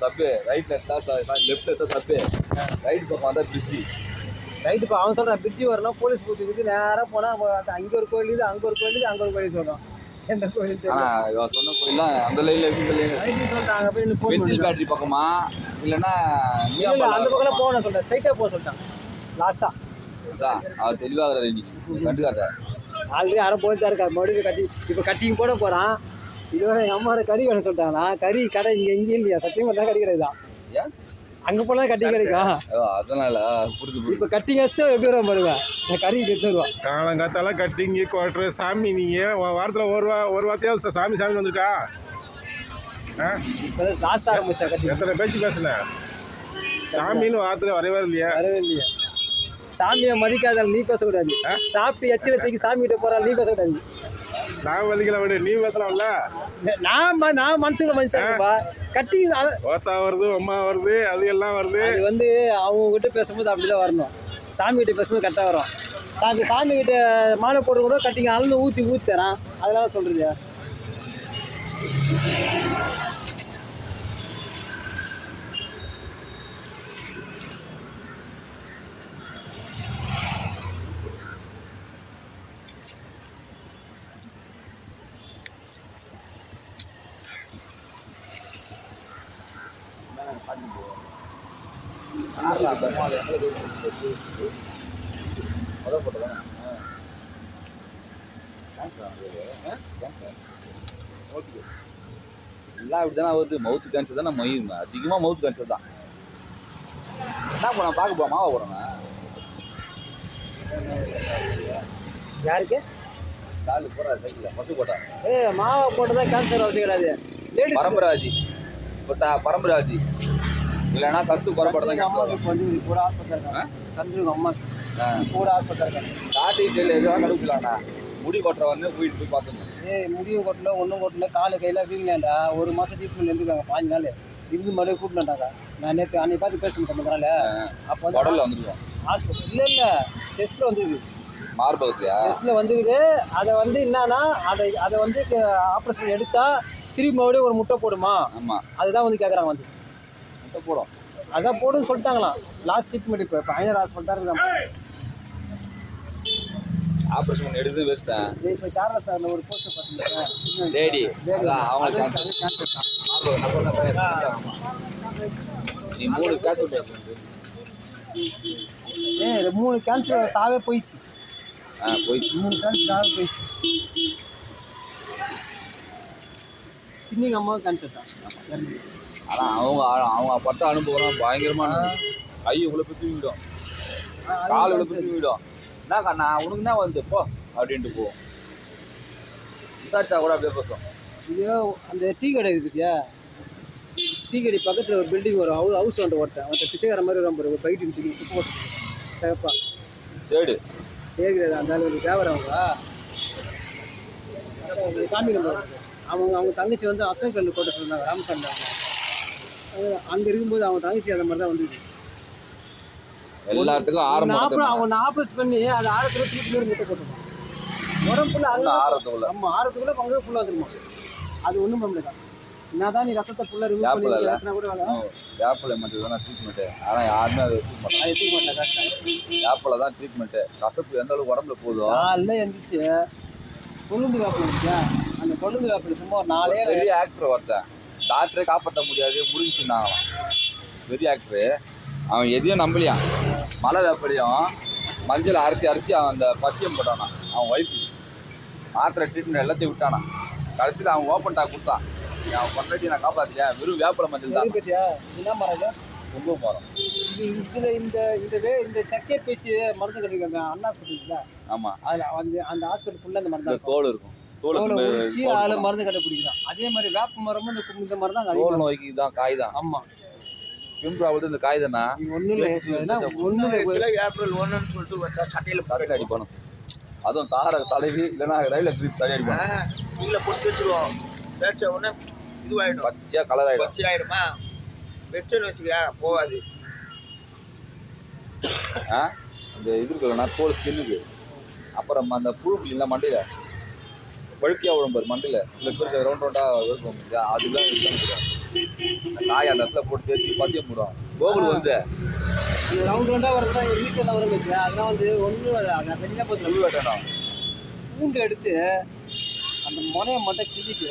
சப்பு ரைட்ல எடுத்தா லெஃப்ட்ல எடுத்தா சப்பு ரைட் பக்கம் வந்தா பிரிட்ஜி ரைட்டு இப்போ அவன் சொல்கிறான் பிரிட்ஜி வரணும் போலீஸ் பூத்துக்கு நேராக போனால் அங்கே ஒரு கோயில் அங்கே ஒரு கோயில் அங்கே ஒரு கோயில் சொல்கிறோம் எந்த கோயில் இவன் சொன்ன கோயிலாம் அந்த லைன்ல இருக்கு சொல்லிட்டாங்க போய் பென்சில் பேட்டரி பக்கமா இல்லைன்னா அந்த பக்கம் போகணும் சொல்கிறேன் ஸ்ட்ரைட்டாக போக சொல்லிட்டான் லாஸ்ட்டாக அதான் அவர் தெளிவாகிறது இன்னைக்கு கண்டுக்காத ஆல்ரெடி அரை போயிட்டு இருக்காரு மறுபடியும் கட்டி இப்போ கட்டிங் போட போகிறான் இதோட எங்கள் அம்மா கறி வேணும் சொல்லிட்டாங்கன்னா கறி கடை இங்கே இல்லையா சத்தியமாக தான் கறி கிடையாது தான் ஏன் அங்கே போனால் கட்டி கிடைக்கும் அதனால புரிஞ்சு இப்போ கட்டிங் வச்சு எப்படி வரும் பாருங்க நான் கறி எடுத்து வருவேன் காலங்காத்தால கட்டிங்கு குவாட்ரு சாமி நீங்கள் வாரத்தில் ஒரு வார்த்தையாவது சாமி வந்துருக்கா இப்போ லாஸ்ட் ஆரம்பிச்சா கட்டி எத்தனை பேச்சு பேசுன சாமின்னு வாரத்தில் வரவே இல்லையா சாமியை மதிக்காத நீ பேசக்கூடாது சாப்பிட்டு எச்சில தூக்கி சாமி கிட்ட போறா நீ பேசக்கூடாது நான் மதிக்கல விடு நீ பேசலாம்ல நான் மனுஷங்க மனுஷன்ப்பா கட்டி ஓத்தா வருது அம்மா வருது அது எல்லாம் வருது அது வந்து அவங்க கிட்ட பேசும்போது அப்படிதான் வரணும் சாமி கிட்ட பேசும்போது கரெக்டாக வரும் சாமி கிட்ட மாலை போட்டு கூட கட்டிங்க அளந்து ஊற்றி தரான் அதெல்லாம் சொல்றது எல்லாம் அப்படிதானே வருது மவுத்து கேன்சர் தானே மையம் அதிகமாக மவுத்து கேன்சர் தான் என்ன போனா பார்க்க போகிறோம் மாவா போகிறோங்க யாருக்கு காலு போகிறா சைக்கிளில் பசு போட்டா மாவா போட்டதான் கேன்சர் அவசியம் கிடையாது பரம்பராஜி போட்டா பரம்பராஜி இல்லைன்னா சத்து குறைபாடு தான் அம்மாவுக்கு வந்து கூட ஹாஸ்பிட்டல் இருக்காங்க சந்துருக்கு அம்மா கூட ஹாஸ்பிட்டல் இருக்காங்க ஸ்டார்டிங் எதுவும் கடுக்கலாண்ணா முடி கொட்டுற வந்து போயிட்டு போய் பார்த்துங்க முடியும் கொட்டல ஒன்றும் கொட்டல காலு கையில் வீங்கலாண்டா ஒரு மாதம் ட்ரீட்மெண்ட் இருந்துருக்காங்க 5 நாள் இருந்து மறுபடியும் கூப்பிட்டுட்டாங்க நான் நேற்று அன்னைக்கு பார்த்து பேச மாட்டேன் அப்போ வந்து உடலில் வந்துருக்கோம் ஹாஸ்பிட்டல் இல்லை டெஸ்ட்டில் வந்துருக்கு மார்பகத்துலையா டெஸ்ட்டில் வந்துருக்கு அதை வந்து என்னன்னா அதை வந்து ஆப்ரேஷன் எடுத்தால் திரும்பி மறுபடியும் ஒரு முட்டை போடுமா ஆமாம் அதுதான் வந்து கேட்குறாங்க வந்து முட்டை போடும் அதான் போடுன்னு சொல்லிட்டாங்களாம் லாஸ்ட் ட்ரீட்மெண்ட் இப்போ ஐநர் ஹாஸ்பிட்டல் தான் இருக்காங்க ஆப்ரேஷன் எடுத்து வச்சிட்டேன் இப்போ சாரதா சாரில் ஒரு போஸ்டர் பார்த்தீங்கன்னா லேடி நீ 3 கேன்சர் 3 கேன்சர் சாவே போயிடுச்சு போயிடுச்சு 3 கேன்சர் சாவே போயிடுச்சு சின்ன அம்மாவும் கேன்சர் தான் ஆனால் அவங்க பட்ட அனுபவம் பயங்கரமான கை உள்ள பிடிச்சி விடும் கால் உள்ள பிடிச்சி விடும் என்ன கண்ணா உனக்கு என்ன வந்து போ அப்படின்ட்டு போவோம் விசாரிச்சா கூட அப்படியே பேசுவோம் இது அந்த டீ கடை இருக்குதுயா டீ கடை பக்கத்தில் ஒரு பில்டிங் வரும் ஹவுஸ் ஒன்று ஒருத்தன் பிச்சைக்கார மாதிரி வரும் ஒரு பைட்டு டீ போட்டு சிறப்பா சரி சரி அந்த ஒரு வியாபாரம் காமிக்க அவங்க தங்கச்சி வந்து அசோகல் போட்ட சொன்னாங்க ராமசாமி அங்கே இருக்கும்போது அவங்க தங்கச்சி அந்த மாதிரி தான் வந்துச்சு எல்லாத்துக்கும் அவங்க ஆப்ரேஷன் பண்ணி அது ஆரத்துல தூக்கி முட்டை போட்டுருவான் உடம்புல அது ஆரத்துக்குள்ள ஆமாம் ஆரத்துக்குள்ள பங்கு ஃபுல்லாக வந்துருமா அது ஒன்றும் பண்ண முடியாது என்னதான் நீ ரத்தத்தை ஃபுல்லாக ரிமூவ் பண்ணி கூட வேப்பிலை மட்டும் தான் ட்ரீட்மெண்ட்டு ஆனால் யாருமே அதை எடுத்துக்க மாட்டேன் வேப்பிலை தான் ட்ரீட்மெண்ட்டு கசப்பு எந்த அளவுக்கு உடம்புல போதும் காலைல எழுந்திரிச்சு கொழுந்து வேப்பிலை இருந்துச்சா அந்த கொழுந்து வேப்பிலை சும்மா ஒரு 4 பெரிய ஆக்டர் ஒருத்தன் டாக்டரே காப்பாற்ற முடியாது முடிஞ்சுன்னாங்களாம் பெரிய ஆக்டரு அவன் எதையும் நம்பலையான் மலை வேப்பலையும் மஞ்சள் அரைச்சி அவன் அந்த பத்தியம் போட்டானா அவன் ஒய்ஃபு மாத்திரை ட்ரீட்மெண்ட் எல்லாத்தையும் விட்டானா கடைசியில் அவன் ஓப்பன் டாக் கொடுத்தான் அவன் பொண்டாட்டி நான் காப்பாற்றிட்டேன் வெறும் வேப்பிலை மஞ்சள் தான் பற்றியா என்ன மரம் ரொம்ப மரம் இதில் இந்த சக்கையை பேச்சு மருந்து கிடைக்காங்க அண்ணா ஹாஸ்பிட்டல் ஆமாம் அதில் அந்த ஹாஸ்பிட்டல் ஃபுல்லாக இந்த மருந்து தோல் இருக்கும் தோல் உரிச்சு அதில் மருந்து கண்டுபிடிக்கலாம் அதே மாதிரி வேப்ப மரமும் இந்த மரம் தான் தோல் நோய்க்கு தான் காய் தான் ஆமாம் பிம்ப்ராவது இந்த காய் தானா ஒன்றும் ஏப்ரல் 1ன்னு சொல்லிட்டு சட்டையில் கரெக்ட் அடிப்பணும் அதுவும் தார தலைவி இல்லைன்னா ரயில தலை அடிப்பணும் கீழே போட்டு வச்சுருவோம் பேச்ச உடனே இதுவாகிடும் பச்சையாக கலர் ஆகிடும் பச்சையாயிடுமா வச்சுன்னு வச்சுக்க போகாது அந்த இது இருக்குல்லண்ணா தோல் ஸ்கின்னுக்கு அப்புறம் அந்த புழு இல்லை மண்டையில் பழுக்கியாக உடம்பு மண்டையில் இல்லை பேருக்கு ரவுண்ட் ரவுண்டாக இருக்கும் அதுதான் இதுதான் அந்த காய் அந்த இடத்துல போட்டு தேய்ச்சி பத்தியம் போடுவோம். கோகுல் வந்து இது ரவுண்ட் ரவுண்டாக வரதா ஒரு வீசெல்லாம் வரும் வச்சியா, அதெல்லாம் வந்து ஒன்றும் அதை தனியாக பார்த்து நெல் வெட்டணும். பூண்டு எடுத்து அந்த முனையை மட்டும் கிள்ளிட்டு